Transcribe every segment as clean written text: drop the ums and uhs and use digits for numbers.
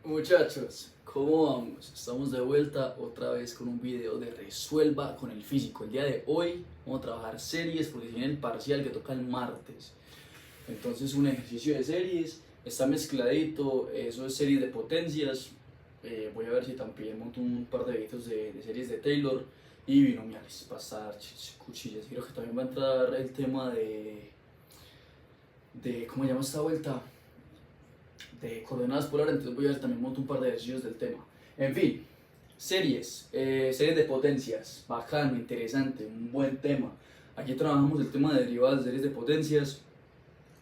Muchachos, ¿cómo vamos? Estamos de vuelta otra vez con un video de Resuelva con el físico. El día de hoy vamos a trabajar series porque tiene el parcial que toca el martes. Entonces un ejercicio de series, está mezcladito, eso es series de potencias. Voy a ver si también monto un par de videos de series de Taylor y binomiales, pasar cuchillas. Creo que también va a entrar el tema de ¿cómo se llama esta vuelta? De coordenadas polares, entonces voy a ver también monto un par de ejercicios del tema. En fin, series de potencias, bacano, interesante, un buen tema. Aquí trabajamos el tema de derivadas de series de potencias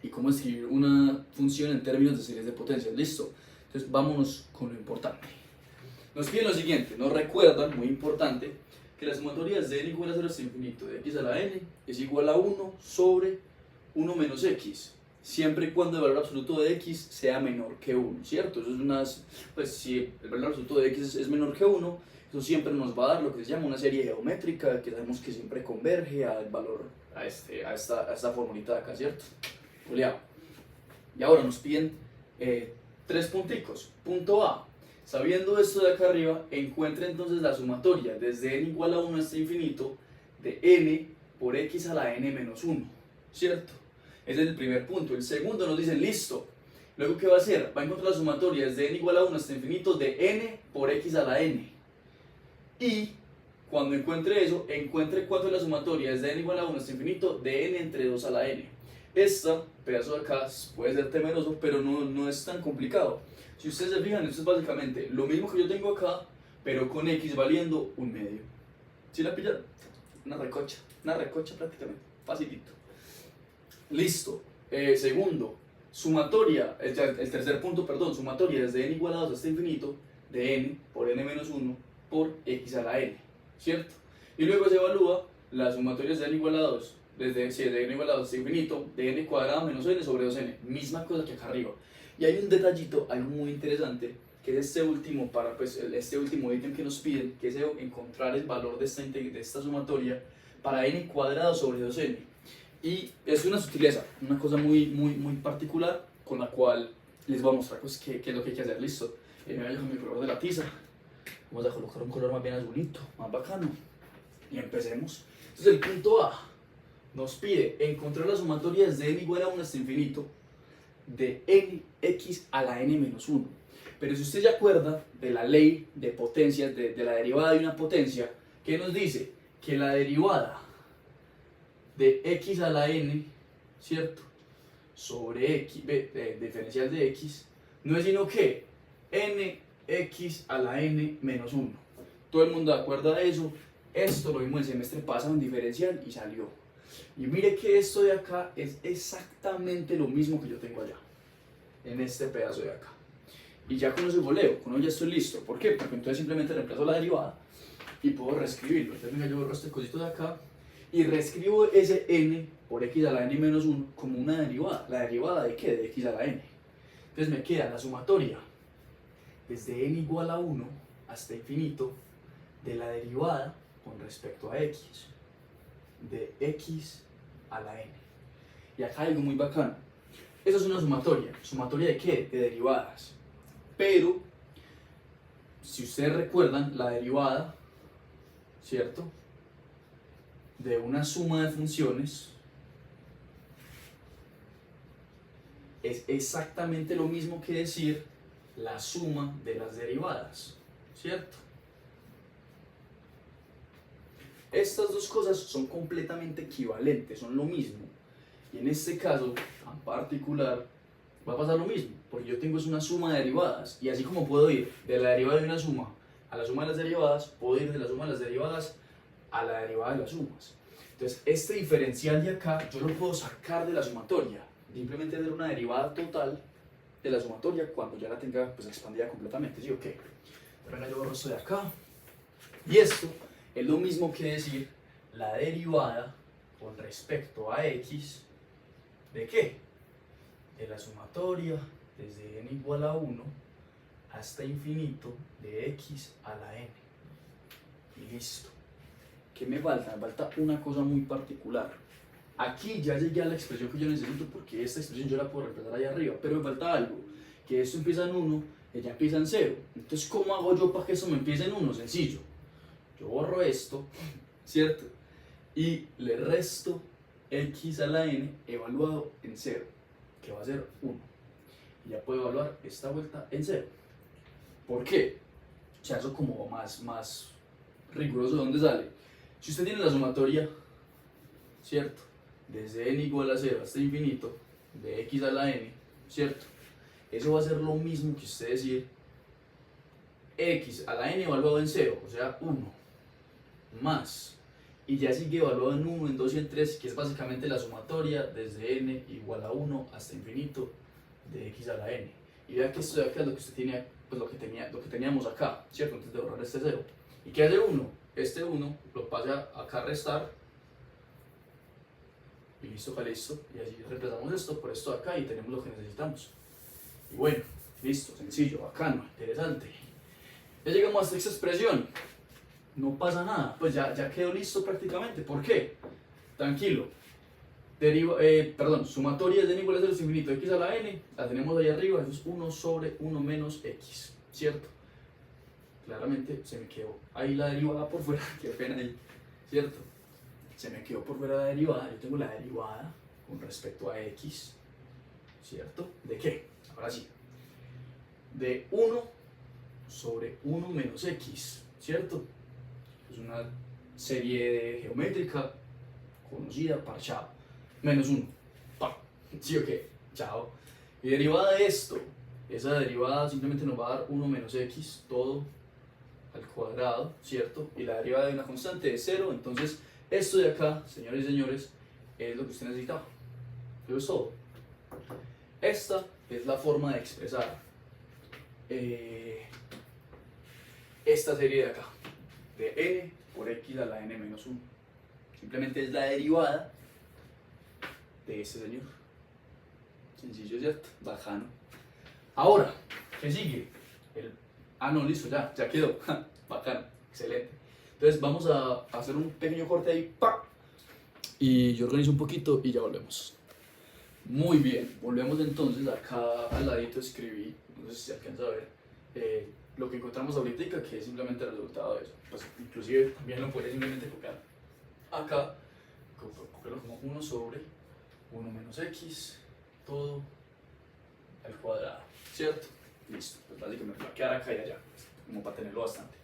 y cómo escribir una función en términos de series de potencias. Listo, entonces vámonos con lo importante. Nos piden lo siguiente, nos recuerdan, muy importante, que la sumatoria de n igual a 0 hasta infinito de x a la n es igual a 1 sobre 1 menos x, siempre y cuando el valor absoluto de x sea menor que 1, ¿cierto? Eso es pues si el valor absoluto de x es menor que 1, eso siempre nos va a dar lo que se llama una serie geométrica, que sabemos que siempre converge al valor, a esta formulita de acá, ¿cierto? Julián. Y ahora nos piden tres punticos. Punto A. Sabiendo esto de acá arriba, encuentre entonces la sumatoria desde n igual a 1 hasta infinito de n por x a la n menos 1, ¿cierto? Ese es el primer punto. El segundo nos dice, listo. Luego, ¿qué va a hacer? Va a encontrar la sumatoria desde n igual a 1 hasta infinito de n por x a la n. Y cuando encuentre eso, encuentre cuánto es la sumatoria desde n igual a 1 hasta infinito de n entre 2 a la n. Esta pedazo de acá puede ser temeroso, pero no es tan complicado. Si ustedes se fijan, esto es básicamente lo mismo que yo tengo acá, pero con x valiendo un medio. ¿Sí la pillaron? Una recocha prácticamente, facilito. Listo. Segundo, sumatoria, el tercer punto, perdón, sumatoria desde n igual a 2 hasta infinito de n por n menos 1 por x a la n, ¿cierto? Y luego se evalúa la sumatoria desde n igual a 2, de n igual a 2 hasta infinito de n cuadrado menos n sobre 2n, misma cosa que acá arriba. Y hay un detallito, algo muy interesante, que es este último ítem que nos piden, que es encontrar el valor de esta sumatoria para n cuadrado sobre 2n. Y es una sutileza, una cosa muy particular con la cual les voy a mostrar pues, qué es lo que hay que hacer. Listo, me voy a dejar mi color de la tiza, vamos a colocar un color más bien azulito, más bacano, y empecemos. Entonces el punto A nos pide encontrar la sumatoria desde n igual a 1 hasta infinito de nx a la n menos 1. Pero si usted se acuerda de la ley de potencias, de la derivada de una potencia, ¿qué nos dice? Que la derivada de x a la n, ¿cierto? Sobre x, diferencial de x, no es sino que nx a la n menos 1. Todo el mundo de acuerdo a eso. Esto lo vimos el semestre pasado en diferencial y salió. Y mire que esto de acá es exactamente lo mismo que yo tengo allá, en este pedazo de acá. Y ya con eso goleo, con eso ya estoy listo. ¿Por qué? Porque entonces simplemente reemplazo la derivada y puedo reescribirlo. Entonces venga, yo borro este cosito de acá y reescribo ese n por x a la n menos 1 como una derivada. ¿La derivada de qué? De x a la n. Entonces me queda la sumatoria desde n igual a 1 hasta infinito de la derivada con respecto a x, de x a la n. Y acá hay algo muy bacano. Esa es una sumatoria. ¿Sumatoria de qué? De derivadas. Pero, si ustedes recuerdan, la derivada, ¿cierto?, de una suma de funciones es exactamente lo mismo que decir la suma de las derivadas, ¿cierto? Estas dos cosas son completamente equivalentes, son lo mismo. Y en este caso, en particular, va a pasar lo mismo, porque yo tengo una suma de derivadas, y así como puedo ir de la derivada de una suma a la suma de las derivadas, puedo ir de la suma de las derivadas a la derivada de las sumas. Entonces, este diferencial de acá, yo lo puedo sacar de la sumatoria, simplemente hacer una derivada total de la sumatoria cuando ya la tenga pues, expandida completamente, ¿sí o qué? Pero yo borro esto de acá, y esto es lo mismo que decir la derivada con respecto a x, ¿de qué? De la sumatoria desde n igual a 1 hasta infinito de x a la n. Y listo. ¿Qué me falta? Me falta una cosa muy particular. Aquí ya llegué a la expresión que yo necesito porque esta expresión yo la puedo reemplazar allá arriba, pero me falta algo, que esto empieza en 1, ella empieza en 0. Entonces, ¿cómo hago yo para que eso me empiece en 1? Sencillo. Yo borro esto, ¿cierto? Y le resto x a la n evaluado en 0, que va a ser 1. Y ya puedo evaluar esta vuelta en 0. ¿Por qué? O sea, eso como más riguroso. ¿De dónde sale? Si usted tiene la sumatoria, ¿cierto? Desde n igual a 0 hasta infinito, de x a la n, ¿cierto? Eso va a ser lo mismo que usted decir x a la n evaluado en 0, o sea, 1, más, y ya sigue evaluado en 1, en 2 y en 3, que es básicamente la sumatoria desde n igual a 1 hasta infinito de x a la n. Y vea que esto de acá es lo que usted tiene, pues lo que teníamos acá, ¿cierto? Antes de borrar este 0. ¿Y qué hace 1? Este 1 lo pasa acá a restar, y listo, acá listo, y así reemplazamos esto por esto de acá y tenemos lo que necesitamos. Y bueno, listo, sencillo, bacano, interesante. Ya llegamos hasta esta expresión. No pasa nada, pues ya quedó listo prácticamente. ¿Por qué? Tranquilo. Sumatoria de n igual a 0 hasta infinito, x a la n, la tenemos ahí arriba, eso es 1 sobre 1 menos x, ¿cierto? Claramente se me quedó ahí la derivada por fuera, qué pena ahí, ¿cierto? Se me quedó por fuera la derivada, yo tengo la derivada con respecto a x, ¿cierto? ¿De qué? Ahora sí. De 1 sobre 1 menos x, ¿cierto? Es una serie geométrica conocida, parchado. Menos 1. Pa. ¿Sí o qué? Chao. Y derivada de esto, esa derivada simplemente nos va a dar 1 menos x, todo al cuadrado, ¿cierto? Y la derivada de una constante es 0, entonces esto de acá, señores y señores, es lo que usted necesitaba. Eso es todo. Esta es la forma de expresar esta serie de acá, de n por x a la n menos 1. Simplemente es la derivada de este señor. Sencillo, ¿cierto? Bajano. Ahora, ¿qué sigue? No, listo, ya quedó. Bacano, excelente. Entonces vamos a hacer un pequeño corte ahí. ¡Pa! Y yo organizo un poquito y ya volvemos. Muy bien, volvemos entonces. Acá al ladito escribí, no sé si se alcanza a ver, lo que encontramos ahorita, que es simplemente el resultado de eso. Pues inclusive también lo puedes simplemente copiar acá, copiarlo como 1 sobre 1 menos x, todo al cuadrado, ¿cierto? Listo, pues básicamente va a quedar acá y allá, como para tenerlo bastante.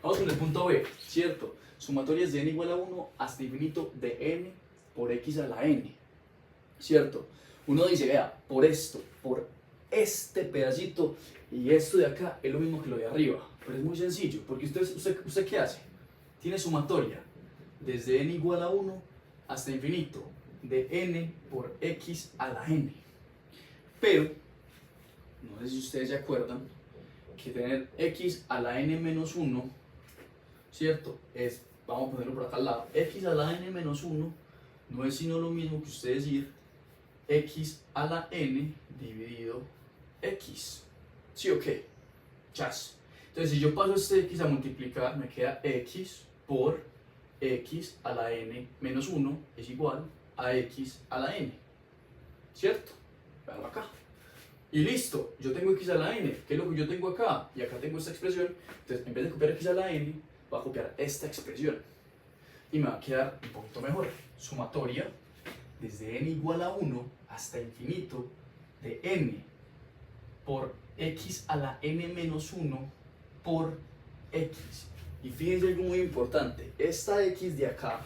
Vamos con el punto B, ¿cierto? Sumatorias de n igual a 1 hasta infinito de n por x a la n, ¿cierto? Uno dice, vea, por esto, por este pedacito y esto de acá es lo mismo que lo de arriba, pero es muy sencillo, porque usted ¿qué hace? Tiene sumatoria desde n igual a 1 hasta infinito de n por x a la n, pero no sé si ustedes se acuerdan que tener x a la n menos 1, ¿cierto? Vamos a ponerlo por acá al lado, x a la n menos 1 no es sino lo mismo que usted decir x a la n dividido x, ¿sí o qué? Chas. Entonces si yo paso este x a multiplicar, me queda x por x a la n menos 1 es igual a x a la n, ¿cierto? Veanlo acá. Y listo, yo tengo x a la n, que es lo que yo tengo acá, y acá tengo esta expresión, entonces en vez de copiar x a la n, voy a copiar esta expresión, y me va a quedar un poquito mejor. Sumatoria desde n igual a 1 hasta infinito de n por x a la n menos 1 por x. Y fíjense algo muy importante, esta x de acá,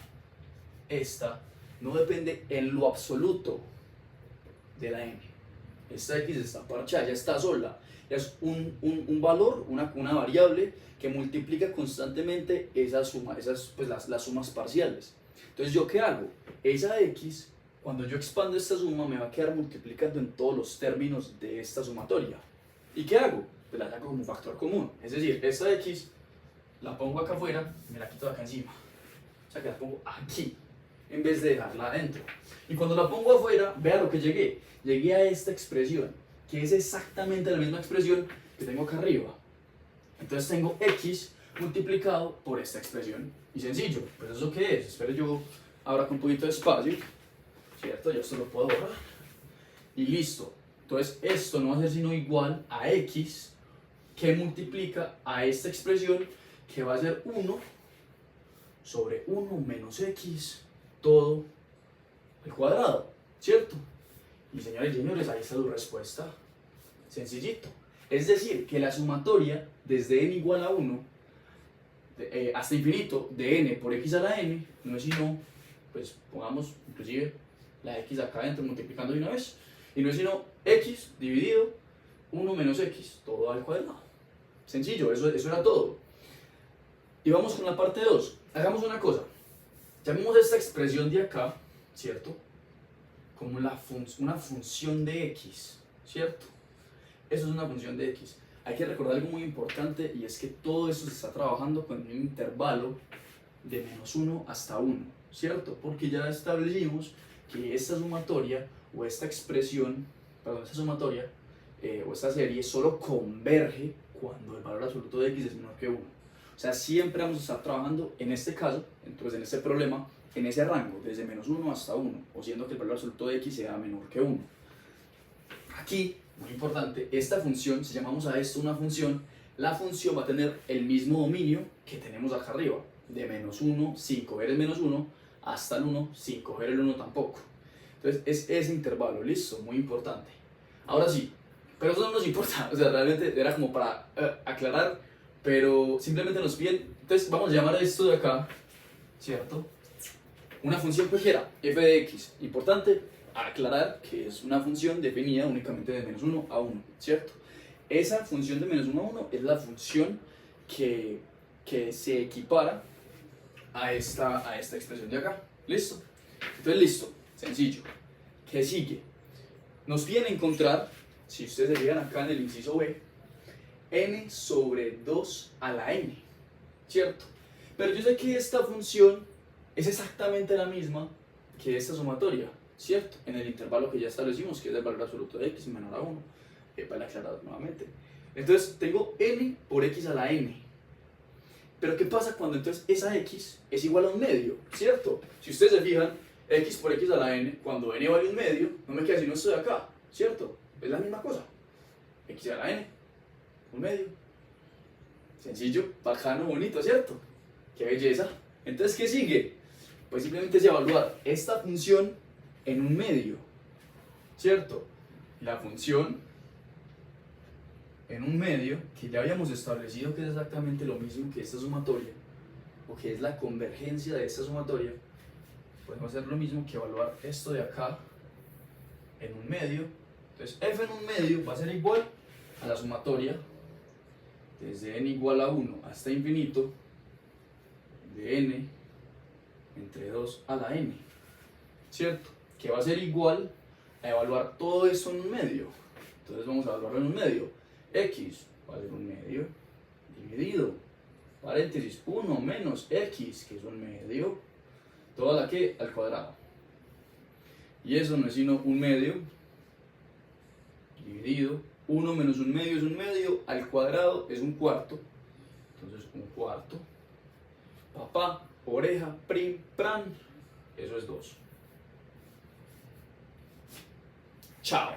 esta, no depende en lo absoluto de la n. Esta x está parchada, ya está sola. Ya es un valor, una variable que multiplica constantemente esa suma, pues las sumas parciales. Entonces, ¿yo qué hago? Esa x, cuando yo expando esta suma, me va a quedar multiplicando en todos los términos de esta sumatoria. ¿Y qué hago? Pues la saco como factor común. Es decir, esta x la pongo acá afuera y me la quito de acá encima. O sea que la pongo aquí, en vez de dejarla adentro. Y cuando la pongo afuera, vea lo que llegué. Llegué a esta expresión, que es exactamente la misma expresión que tengo acá arriba. Entonces tengo x multiplicado por esta expresión. Y sencillo, pues ¿eso qué es? Espero yo ahora con un poquito de espacio, ¿cierto? Yo esto lo puedo borrar. Y listo. Entonces esto no va a ser sino igual a x que multiplica a esta expresión que va a ser 1 sobre 1 menos x todo al cuadrado, ¿cierto? Y señores y señores, ahí está su respuesta. Sencillito. Es decir, que la sumatoria desde n igual a 1 hasta infinito de n por x a la n no es sino, pues pongamos inclusive la x acá adentro multiplicando de una vez, y no es sino x dividido 1 menos x todo al cuadrado. Sencillo, eso era todo. Y vamos con la parte 2. Hagamos una cosa. Llamemos esta expresión de acá, ¿cierto? Como una función de x, ¿cierto? Eso es una función de x. Hay que recordar algo muy importante, y es que todo esto se está trabajando con un intervalo de menos 1 hasta 1, ¿cierto? Porque ya establecimos que esta sumatoria o esta expresión, perdón, esta sumatoria o esta serie solo converge cuando el valor absoluto de x es menor que 1. O sea, siempre vamos a estar trabajando en este caso, entonces en este problema, en ese rango, desde menos 1 hasta 1, o siendo que el valor absoluto de x sea menor que 1. Aquí, muy importante, esta función, si llamamos a esto una función, la función va a tener el mismo dominio que tenemos acá arriba, de menos 1 sin coger el menos 1 hasta el 1 sin coger el 1 tampoco. Entonces es ese intervalo, listo, muy importante. Ahora sí, pero eso no nos importa, o sea, realmente era como para aclarar, pero simplemente nos piden, entonces vamos a llamar a esto de acá, ¿cierto? Una función cualquiera, f de x, importante aclarar que es una función definida únicamente de menos 1 a 1, ¿cierto? Esa función de menos 1 a 1 es la función que se equipara a esta expresión de acá, ¿listo? Entonces, listo, sencillo. ¿Qué sigue? Nos piden encontrar, si ustedes se fijan acá en el inciso B, n sobre 2 a la n, ¿cierto? Pero yo sé que esta función es exactamente la misma que esta sumatoria, ¿cierto? En el intervalo que ya establecimos, que es el valor absoluto de x menor a 1, para aclarar nuevamente. Entonces tengo n por x a la n. Pero ¿qué pasa cuando entonces esa x es igual a un medio, ¿cierto? Si ustedes se fijan, x por x a la n, cuando n vale un medio, no me queda sino esto de acá, ¿cierto? Es la misma cosa. X a la n, un medio. Sencillo, bacano, bonito, ¿cierto? ¡Qué belleza! Entonces, ¿qué sigue? Pues simplemente es evaluar esta función en un medio, ¿cierto? La función en un medio, que ya habíamos establecido que es exactamente lo mismo que esta sumatoria, o que es la convergencia de esta sumatoria, podemos hacer lo mismo que evaluar esto de acá en un medio. Entonces f en un medio va a ser igual a la sumatoria desde n igual a 1 hasta infinito de n entre 2 a la n, ¿cierto? Que va a ser igual a evaluar todo esto en un medio. Entonces vamos a evaluarlo en un medio. X va a ser un medio dividido, paréntesis, 1 menos x, que es un medio, toda la que al cuadrado. Y eso no es sino un medio dividido, 1 menos un medio es un medio, al cuadrado es un cuarto. Entonces un cuarto, papá, oreja, prim, pran, eso es 2. Chao.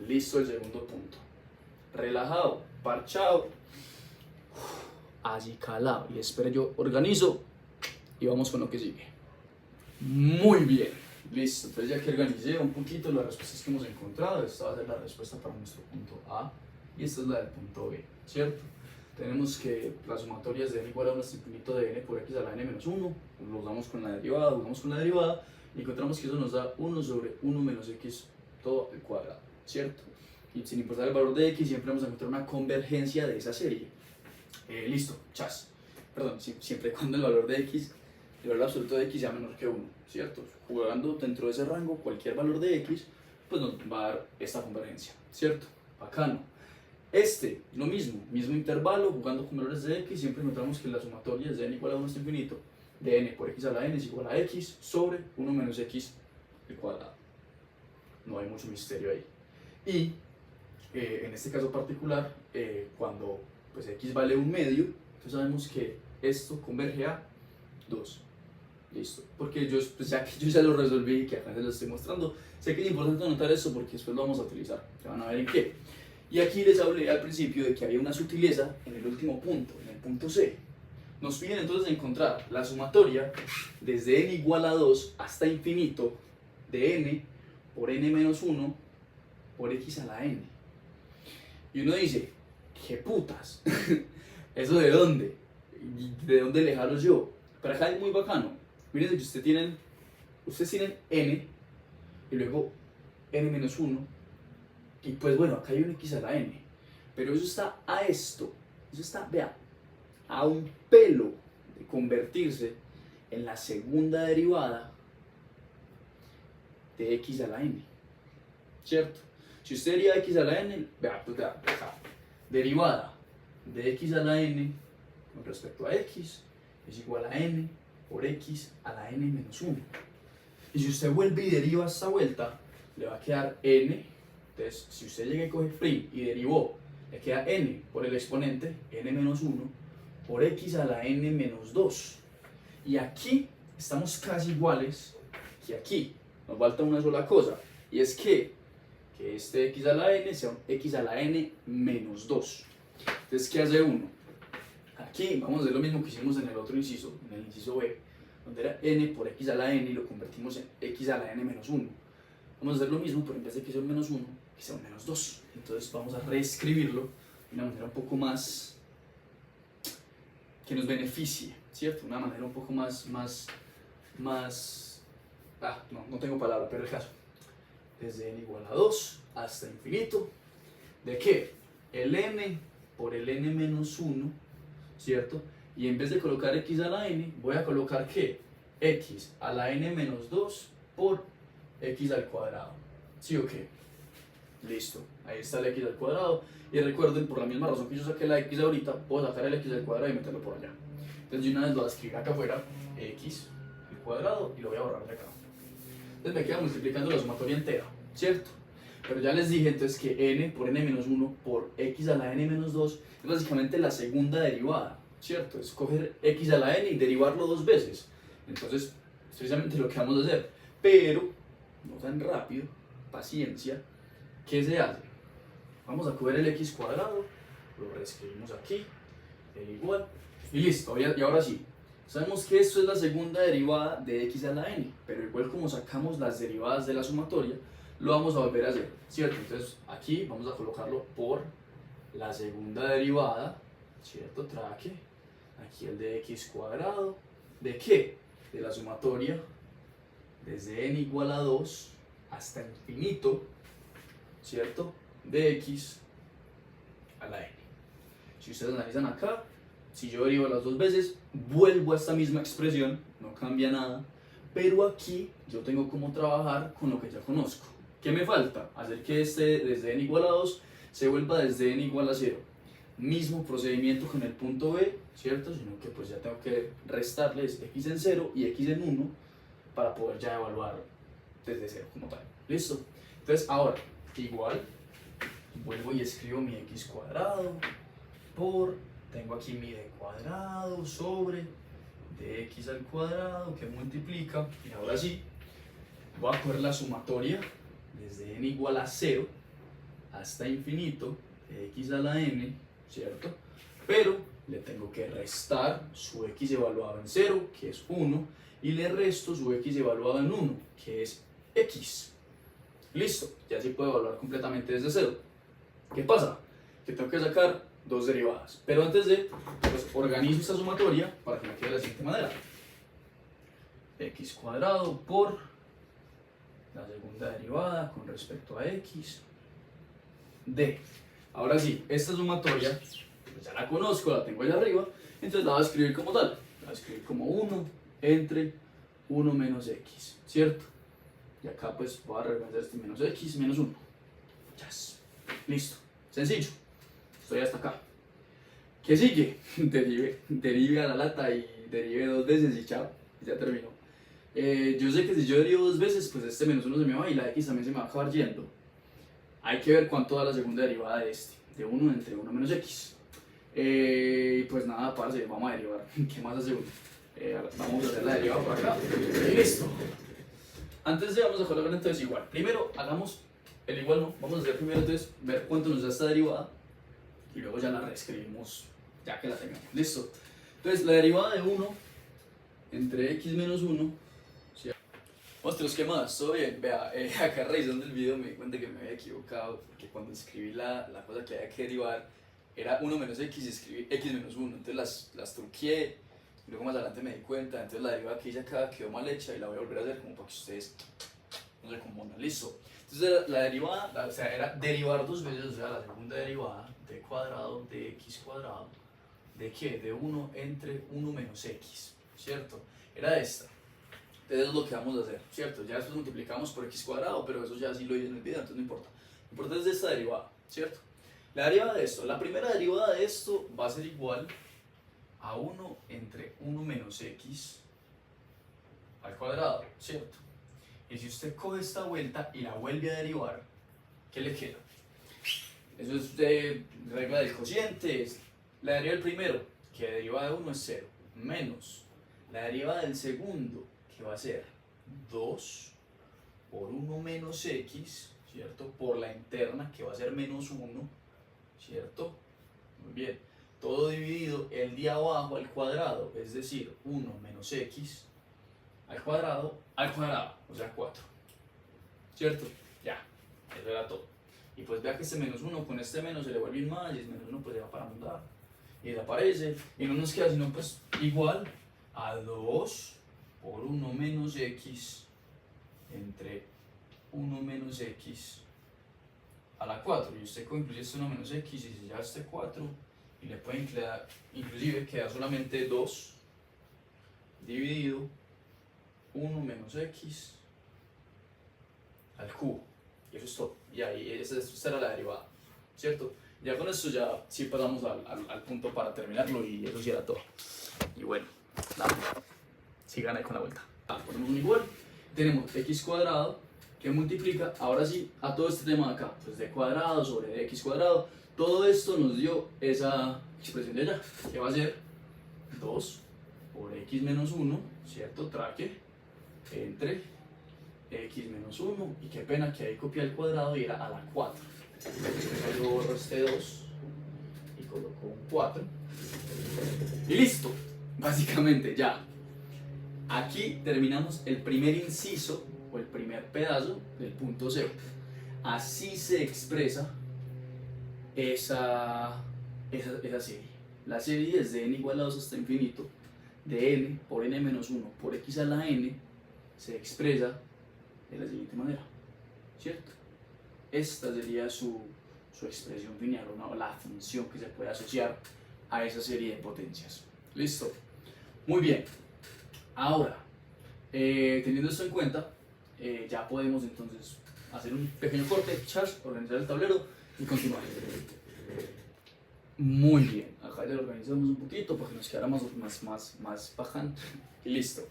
Listo el segundo punto. Relajado, parchado, acicalado. Y espero yo organizo y vamos con lo que sigue. Muy bien. Listo. Entonces ya que organicé un poquito las respuestas que hemos encontrado, esta va a ser la respuesta para nuestro punto A y esta es la del punto B, ¿cierto? Tenemos que las sumatorias de n igual a 1 hasta infinito de n por x a la n menos 1, lo usamos con la derivada, jugamos con la derivada y encontramos que eso nos da 1 sobre 1 menos x todo al cuadrado, ¿cierto? Y sin importar el valor de x, siempre vamos a encontrar una convergencia de esa serie. Listo, chas. Perdón, siempre y cuando el valor de x, el valor absoluto de x sea menor que 1, ¿cierto? Jugando dentro de ese rango, cualquier valor de x, pues nos va a dar esta convergencia, ¿cierto? Bacano. Lo mismo intervalo, jugando con valores de x, siempre encontramos que la sumatoria es de n igual a 1 hasta infinito, de n por x a la n es igual a x sobre 1 menos x al cuadrado. No hay mucho misterio ahí. Y en este caso particular, cuando pues, x vale un medio, entonces sabemos que esto converge a 2. Listo. Porque pues ya que yo ya lo resolví, que acá se lo estoy mostrando, sé que es importante anotar esto porque después lo vamos a utilizar. Ya van a ver en qué. Y aquí les hablé al principio de que había una sutileza en el último punto, en el punto C. Nos piden entonces encontrar la sumatoria desde n igual a 2 hasta infinito de n por n menos 1 por x a la n. Y uno dice, ¿qué putas? ¿Eso de dónde? ¿De dónde le jalo yo? Pero acá es muy bacano. Miren que ustedes tienen n y luego n menos 1. Y pues bueno, acá hay un x a la n. Pero eso está a esto. Eso está, vea, a un pelo de convertirse en la segunda derivada de x a la n, ¿cierto? Si usted deriva x a la n, vea, pues vea, derivada de x a la n con respecto a x es igual a n por x a la n menos 1. Y si usted vuelve y deriva esta vuelta, le va a quedar n. Entonces, si usted llega y coge prim y derivó, le queda n por el exponente, n menos 1, por x a la n menos 2. Y aquí estamos casi iguales que aquí. Nos falta una sola cosa, y es que este x a la n sea un x a la n menos 2. Entonces, ¿qué hace uno? Aquí vamos a hacer lo mismo que hicimos en el otro inciso, en el inciso B, donde era n por x a la n y lo convertimos en x a la n menos 1. Vamos a hacer lo mismo, pero en vez de que sea un menos 1, que sea un menos 2. Entonces vamos a reescribirlo de una manera un poco más que nos beneficie, ¿cierto? Una manera un poco más no tengo palabra, pero el caso. Desde n igual a 2 hasta infinito. ¿De qué? El n por el n menos 1, ¿cierto? Y en vez de colocar x a la n, voy a colocar ¿qué? X a la n menos 2 por x al cuadrado. ¿Sí o qué? Listo. Ahí está el x al cuadrado. Y recuerden, por la misma razón que yo saqué la x ahorita, puedo sacar el x al cuadrado y meterlo por allá. Entonces yo una vez lo voy a escribir acá afuera, x al cuadrado, y lo voy a borrar de acá. Entonces me queda multiplicando la sumatoria entera, ¿cierto? Pero ya les dije entonces que n por n menos 1 por x a la n menos 2 es básicamente la segunda derivada, ¿cierto? Es coger x a la n y derivarlo dos veces. Entonces, es precisamente lo que vamos a hacer. Pero, no tan rápido, paciencia. ¿Qué se hace? Vamos a coger el x cuadrado, lo reescribimos aquí, el igual, y listo. Y ahora sí, sabemos que esto es la segunda derivada de x a la n, pero igual como sacamos las derivadas de la sumatoria, lo vamos a volver a hacer, ¿cierto? Entonces aquí vamos a colocarlo por la segunda derivada, ¿cierto? Traque, aquí el de x cuadrado, ¿de qué? De la sumatoria desde n igual a 2 hasta infinito, ¿cierto? De x a la n. Si ustedes analizan acá, si yo derivo las dos veces, vuelvo a esta misma expresión, no cambia nada, pero aquí yo tengo como trabajar con lo que ya conozco. ¿Qué me falta? Hacer que este desde n igual a 2 se vuelva desde n igual a 0. Mismo procedimiento con el punto B, ¿cierto? Sino que pues ya tengo que restarles x en 0 y x en 1 para poder ya evaluar desde 0 como tal. ¿Listo? Entonces ahora, igual, vuelvo y escribo mi x cuadrado por, tengo aquí mi d cuadrado sobre dx al cuadrado que multiplica, y ahora sí, voy a coger la sumatoria desde n igual a 0 hasta infinito de x a la n, ¿cierto? Pero le tengo que restar su x evaluado en 0, que es 1, y le resto su x evaluado en 1, que es x. Listo, ya sí puedo evaluar completamente desde 0. ¿Qué pasa? Que tengo que sacar dos derivadas, pero antes de, pues organizo esta sumatoria para que me quede de la siguiente manera: x cuadrado por la segunda derivada con respecto a x d. Ahora sí, esta sumatoria pues ya la conozco, la tengo allá arriba, entonces la voy a escribir como tal. La voy a escribir como 1 entre 1 menos x, ¿cierto? Y acá pues voy a reemplazar este menos x menos 1. Yes. Listo, sencillo. Estoy hasta acá. ¿Qué sigue? Derive a la lata y derive dos veces y chao, ya terminó. Yo sé que si yo derivo dos veces, pues este menos 1 se me va y la x también se me va a acabar yendo. Hay que ver cuánto da la segunda derivada de este, de 1 entre 1 menos x. Pues nada, parce, vamos a derivar. ¿Qué más hace uno? Vamos a hacer la derivada por acá. Y listo. Antes de vamos a colocar entonces igual. Primero hagamos el igual no, vamos a hacer primero entonces ver cuánto nos da esta derivada y luego ya la reescribimos ya que la tengamos. Listo. Entonces la derivada de 1 entre x menos 1. ¿Sí? Monstruos, ¿qué más? ¿Todo bien? Vea, acá revisando el video me di cuenta que me había equivocado porque cuando escribí la cosa que había que derivar era 1 menos x y escribí x menos 1. Entonces las truqueé y luego más adelante me di cuenta. Entonces la derivada que hice acá quedó mal hecha y la voy a volver a hacer como para que ustedes no se confundan. Listo. Entonces la derivada, o sea, era derivar dos veces, o sea, la segunda derivada de cuadrado de x cuadrado. ¿De qué? De 1 entre 1 menos x, ¿cierto? Era esta. Entonces es lo que vamos a hacer, ¿cierto? Ya después multiplicamos por x cuadrado, pero eso ya sí lo hice en el video, entonces no importa. Lo importante es esta derivada, ¿cierto? La derivada de esto, la primera derivada de esto va a ser igual a 1 entre 1 menos x al cuadrado, ¿cierto? Y si usted coge esta vuelta y la vuelve a derivar, ¿qué le queda? Eso es de regla del cociente. La derivada del primero, que deriva de 1 es 0, menos la derivada del segundo, que va a ser 2 por 1 menos x, ¿cierto? Por la interna, que va a ser menos 1, ¿cierto? Muy bien. Todo dividido el de abajo al cuadrado, es decir, 1 menos x al cuadrado, o sea 4, ¿cierto? Ya, eso era todo. Y pues vea que este menos 1 con este menos se le vuelve más y este menos 1 pues se va para un lado y desaparece y no nos queda sino pues igual a 2 por 1 menos x entre 1 menos x a la 4. Y usted incluye este 1 menos x y se lleva este 4 y le pueden quedar, inclusive queda solamente 2 dividido 1 menos x al cubo. Y eso es todo. Y ahí esta era la derivada, ¿cierto? Ya con esto ya sí pasamos al punto para terminarlo y eso sí era todo. Y bueno, nada, sigan ahí con la vuelta. Ponemos un igual, tenemos x cuadrado que multiplica, ahora sí, a todo este tema de acá, pues d cuadrado sobre dx cuadrado, todo esto nos dio esa expresión de allá, que va a ser 2 por x menos 1, ¿cierto? Traque, entre x menos 1, y qué pena que ahí copié el cuadrado y era a la 4. Yo borro este 2 y coloco un 4 y listo, básicamente ya. Aquí terminamos el primer inciso o el primer pedazo del punto 0. Así se expresa esa serie. La serie es de n igual a 2 hasta infinito, de n por n menos 1 por x a la n, se expresa de la siguiente manera, ¿cierto? Esta sería su expresión lineal, o la función que se puede asociar a esa serie de potencias. ¿Listo? Muy bien. Ahora, teniendo esto en cuenta, ya podemos entonces hacer un pequeño corte, charge, organizar el tablero y continuar. Muy bien, acá ya lo organizamos un poquito para que nos quedara más baján y listo.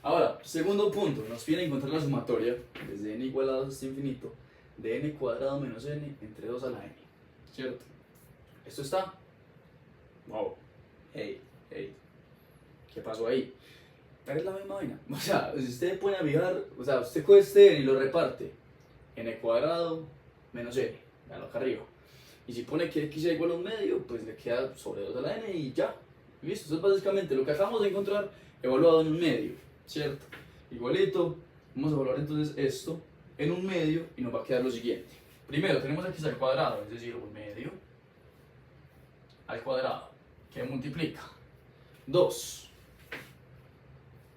Ahora, segundo punto, nos pide encontrar la sumatoria desde n igual a 2 hasta infinito de n cuadrado menos n entre 2 a la n, ¿cierto? Esto está, wow, hey, ¿qué pasó ahí? Pero es la misma vaina, o sea, si usted pone a fijar, o sea, usted coge este n y lo reparte, n cuadrado menos n, veanlo acá arriba, y si pone que x es igual a un medio, pues le queda sobre 2 a la n y ya, listo. Eso es básicamente lo que acabamos de encontrar evaluado en un medio, ¿cierto? Igualito, vamos a evaluar entonces esto en un medio y nos va a quedar lo siguiente. Primero tenemos x al cuadrado, es decir, un medio al cuadrado, que multiplica 2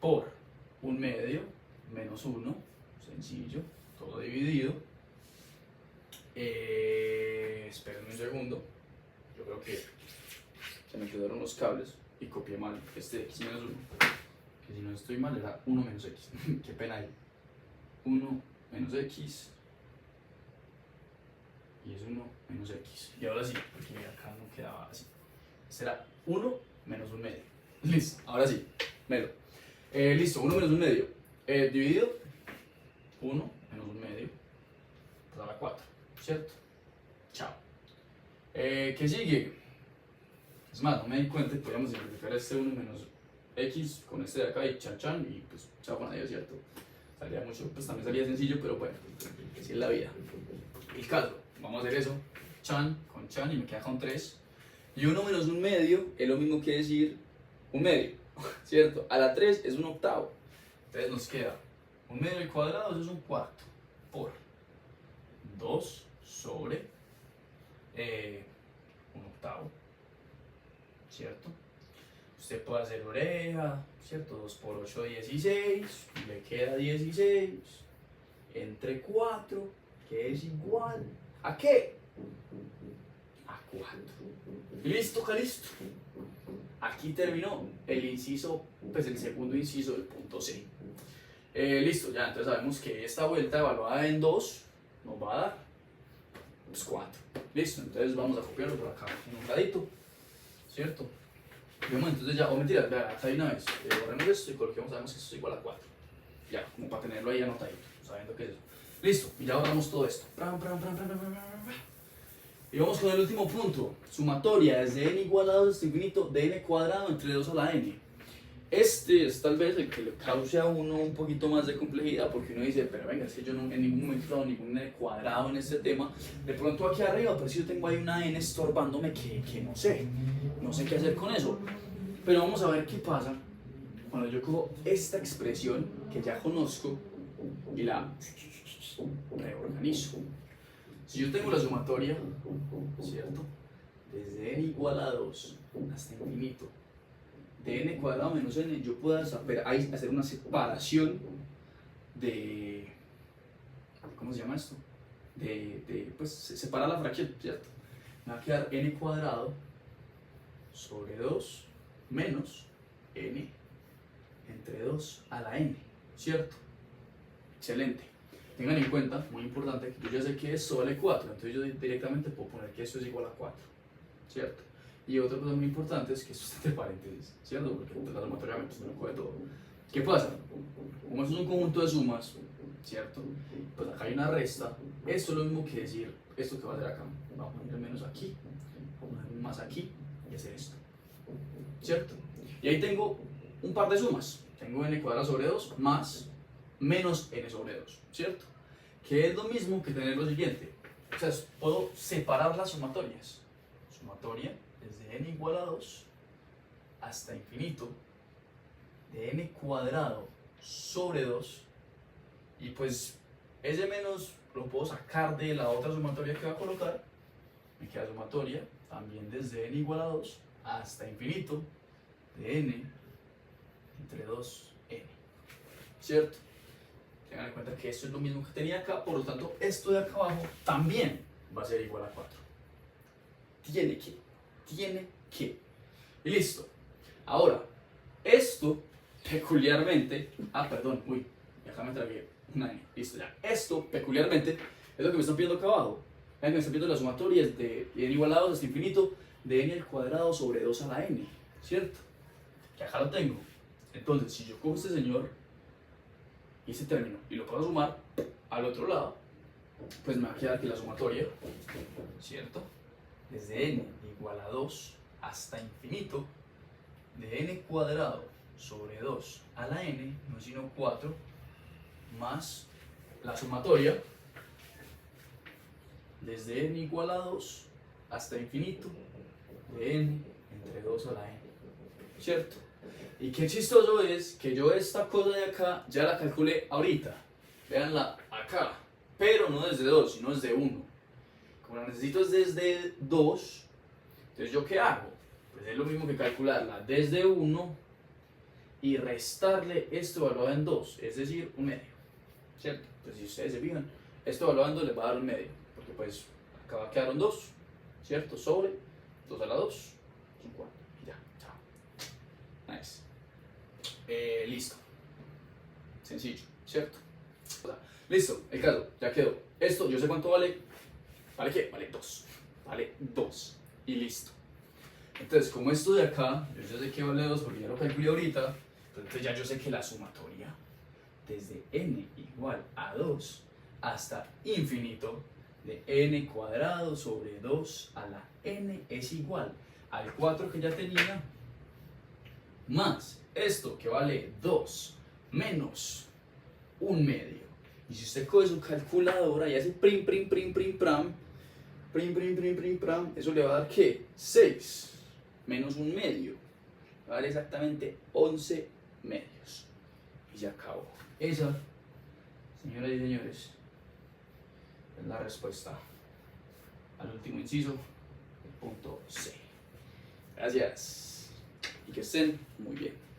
por un medio menos 1, sencillo, todo dividido. Espérenme un segundo, yo creo que se me quedaron los cables y copié mal este x menos 1, que si no estoy mal era 1 menos x, qué pena ahí, 1 menos x y es 1 menos x, y ahora sí, porque mira acá no quedaba así, será 1 menos un medio, listo, ahora sí, melo, listo, 1 menos un medio, dividido 1 menos un medio, pues a la 4, ¿cierto? Chao. ¿Qué sigue? Es más, no me di cuenta, podríamos simplificar este 1 menos x con este de acá y chan chan y pues chao con adiós, ¿cierto? salía mucho, pues también salía sencillo, pero bueno, así es la vida. El caso, vamos a hacer eso, chan con chan y me queda con 3. Y 1 menos 1/2 es lo mismo que decir 1/2, ¿cierto? A la 3 es 1/8. Entonces nos queda 1/2 al cuadrado, eso es 1/4, por 2 sobre 1/8, ¿cierto? Usted puede hacer oreja, ¿cierto? 2 por 8, 16, le queda 16, entre 4, que es igual, ¿a qué? A 4. Listo, listo. Aquí terminó el inciso, pues el segundo inciso del punto C. Listo, ya, entonces sabemos que esta vuelta evaluada en 2 nos va a dar pues 4. Listo, entonces vamos a copiarlo por acá en un ladito, ¿cierto? Y bueno, entonces ya, o mentiras, vean, acá hay una vez, borremos esto y coloquemos, sabemos que esto es igual a 4. Ya, como para tenerlo ahí anotadito, sabiendo qué es eso. Listo, y ya borramos todo esto. Y vamos con el último punto, sumatoria desde n igual a 2 hasta infinito de n cuadrado entre 2 a la n. Este es tal vez el que le cause a uno un poquito más de complejidad, porque uno dice, pero venga, es que yo no, en ningún momento he dado ningún n cuadrado en este tema. De pronto aquí arriba, pero si yo tengo ahí una n estorbándome que no sé qué hacer con eso. Pero vamos a ver qué pasa cuando yo cojo esta expresión que ya conozco y la reorganizo. Si yo tengo la sumatoria, ¿cierto? Desde n igual a 2 hasta infinito de n cuadrado menos n, yo puedo hacer una separación de, ¿cómo se llama esto? Pues separar la fracción, ¿cierto? Me va a quedar n cuadrado sobre 2 menos n entre 2 a la n, ¿cierto? Excelente. Tengan en cuenta, muy importante, que yo ya sé que esto vale 4, entonces yo directamente puedo poner que esto es igual a 4, ¿cierto? Y otra cosa muy importante es que esto está entre paréntesis, ¿cierto? Porque la sumatoria pues, no coge todo. ¿Qué pasa? Como esto es un conjunto de sumas, ¿cierto? Pues acá hay una resta. Esto es lo mismo que decir esto que va a hacer acá. Vamos a poner menos aquí, vamos a poner un más aquí y hacer esto, ¿cierto? Y ahí tengo un par de sumas. Tengo n cuadrado sobre 2 más menos n sobre 2, ¿cierto? Que es lo mismo que tener lo siguiente. O sea, puedo separar las sumatorias. Sumatoria desde n igual a 2 hasta infinito de n cuadrado sobre 2, y pues ese menos lo puedo sacar de la otra sumatoria que va a colocar. Me queda sumatoria también desde n igual a 2 hasta infinito de n entre 2n, ¿cierto? Tengan en cuenta que esto es lo mismo que tenía acá, por lo tanto esto de acá abajo también va a ser igual a 4. Tiene que. Y listo. Ahora, esto peculiarmente, acá me tragué una n, listo ya. Esto peculiarmente es lo que me están pidiendo acá abajo. Me están pidiendo las sumatorias de n igual a 2 hasta infinito de n al cuadrado sobre 2 a la n, ¿cierto? Que acá lo tengo. Entonces, si yo cojo este señor y este término y lo puedo sumar al otro lado, pues me va a quedar que la sumatoria, ¿cierto? Desde n igual a 2 hasta infinito de n cuadrado sobre 2 a la n, no es sino 4, más la sumatoria desde n igual a 2 hasta infinito de n entre 2 a la n, ¿cierto? Y qué chistoso es que yo esta cosa de acá ya la calculé ahorita, véanla acá, pero no desde 2, sino desde 1. Como la necesito es desde 2, entonces ¿yo qué hago? Pues es lo mismo que calcularla desde 1 y restarle esto evaluado en 2, es decir, 1/2, ¿cierto? Pues si ustedes se fijan, esto evaluado en 2 les va a dar 1/2, porque pues acá va a quedar un 2, ¿cierto? Sobre 2 a la 2, es un 4, ya, chao. Nice. Listo. Sencillo, ¿cierto? Listo, el caso, ya quedó. Esto, yo sé cuánto vale. ¿Vale qué? Vale 2. Vale 2. Y listo. Entonces, como esto de acá, yo ya sé que vale 2 porque ya lo calculé ahorita. Entonces ya yo sé que la sumatoria desde n igual a 2 hasta infinito de n cuadrado sobre 2 a la n es igual al 4 que ya tenía, más esto que vale 2 menos un medio. Y si usted coge su calculadora y hace prim, prim, prim, prim, pram, prim, prim, prim, prim, pram, eso le va a dar ¿qué? 6 menos un medio. Va a dar exactamente 11 medios. Y se acabó. Esa, señoras y señores, es la respuesta al último inciso, el punto C. Gracias. Y que estén muy bien.